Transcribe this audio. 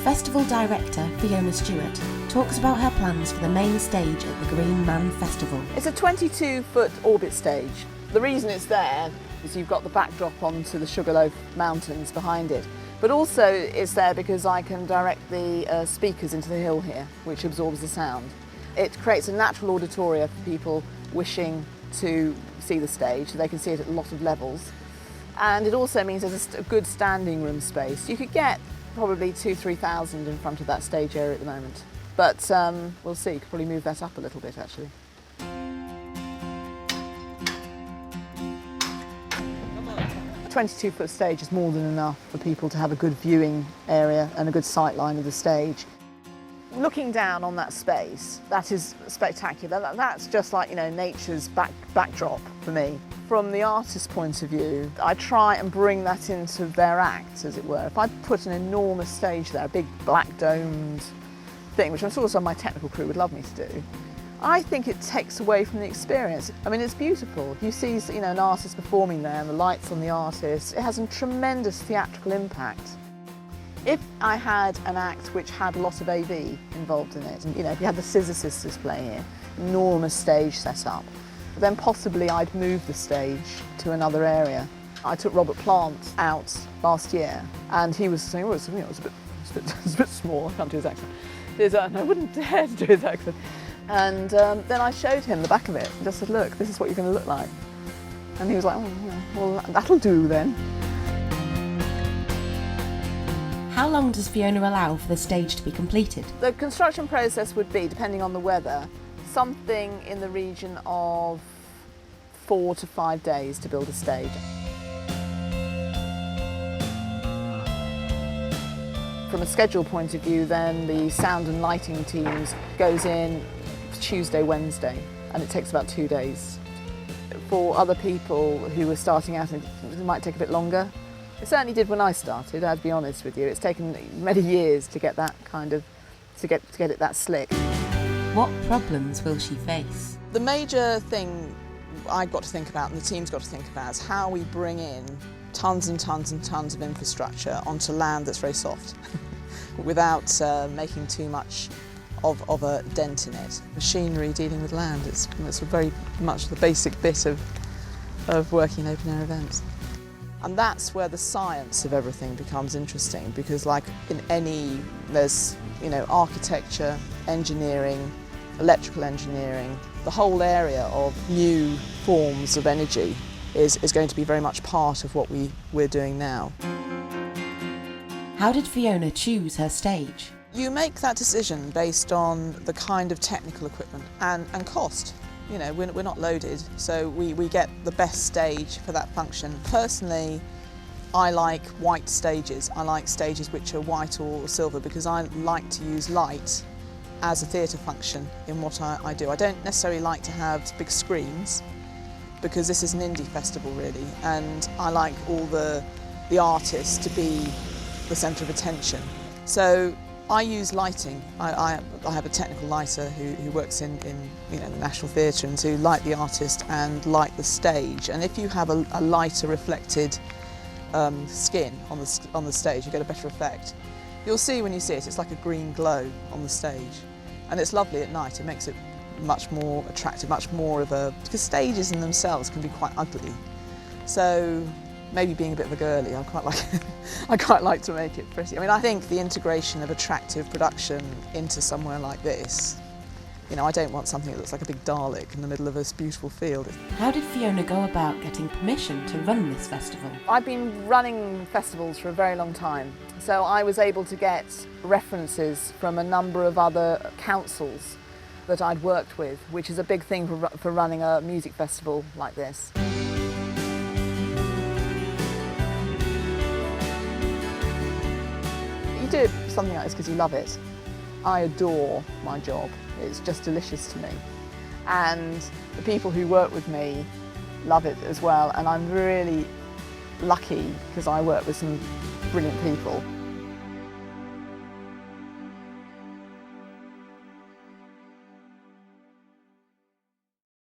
Festival director Fiona Stewart talks about her plans for the main stage at the Green Man Festival. It's a 22-foot orbit stage. The reason it's there is you've got the backdrop onto the Sugarloaf Mountains behind it, but also it's there because I can direct the speakers into the hill here, which absorbs the sound. It creates a natural auditoria for people wishing to see the stage, so they can see it at a lot of levels. And it also means there's a good standing room space. You could get probably 2,000–3,000 in front of that stage area at the moment. But we'll see, you could probably move that up a little bit actually. A 22-foot stage is more than enough for people to have a good viewing area and a good sight line of the stage. Looking down on that space, that is spectacular. That's just like, nature's backdrop for me. From the artist's point of view, I try and bring that into their act, as it were. If I put an enormous stage there, a big black domed thing, which I'm sure some of my technical crew would love me to do, I think it takes away from the experience. I mean, it's beautiful. You see, an artist performing there and the lights on the artist, it has a tremendous theatrical impact. If I had an act which had a lot of AV involved in it, and if you had the Scissor Sisters play here, enormous stage set up, then possibly I'd move the stage to another area. I took Robert Plant out last year, and he was saying, it's a bit small, I can't do his accent. I wouldn't dare to do his accent. And then I showed him the back of it and just said, look, this is what you're going to look like. And he was like, oh, yeah, well, that'll do then. How long does Fiona allow for the stage to be completed? The construction process would be, depending on the weather, something in the region of 4 to 5 days to build a stage. From a schedule point of view, then the sound and lighting teams goes in Tuesday, Wednesday, and it takes about 2 days. For other people who are starting out, it might take a bit longer. It certainly did when I started, I'd be honest with you. It's taken many years to get that to get it that slick. What problems will she face? The major thing I've got to think about, and the team's got to think about, is how we bring in tons and tons and tons of infrastructure onto land that's very soft without making too much of a dent in it. Machinery dealing with land, it's very much the basic bit of working open air events. And that's where the science of everything becomes interesting, because like in there's architecture, engineering, electrical engineering, the whole area of new forms of energy is going to be very much part of what we're doing now. How did Fiona choose her stage? You make that decision based on the kind of technical equipment and cost. We're not loaded, so we get the best stage for that function. Personally, I like white stages. I like stages which are white or silver because I like to use light as a theatre function in what I do. I don't necessarily like to have big screens because this is an indie festival really, and I like all the artists to be the centre of attention. So I use lighting. I have a technical lighter who works in the National Theatre and to light the artist and light the stage. And if you have a lighter reflected skin on the stage, you get a better effect. You'll see when you see it, it's like a green glow on the stage. And it's lovely at night. It makes it much more attractive, much more of because stages in themselves can be quite ugly. So maybe being a bit of a girly, I quite like to make it pretty. I mean, I think the integration of attractive production into somewhere like this, I don't want something that looks like a big Dalek in the middle of this beautiful field. How did Fiona go about getting permission to run this festival? I've been running festivals for a very long time, so I was able to get references from a number of other councils that I'd worked with, which is a big thing for running a music festival like this. You do something like this because you love it. I adore my job. It's just delicious to me. And the people who work with me love it as well. And I'm really lucky because I work with some brilliant people.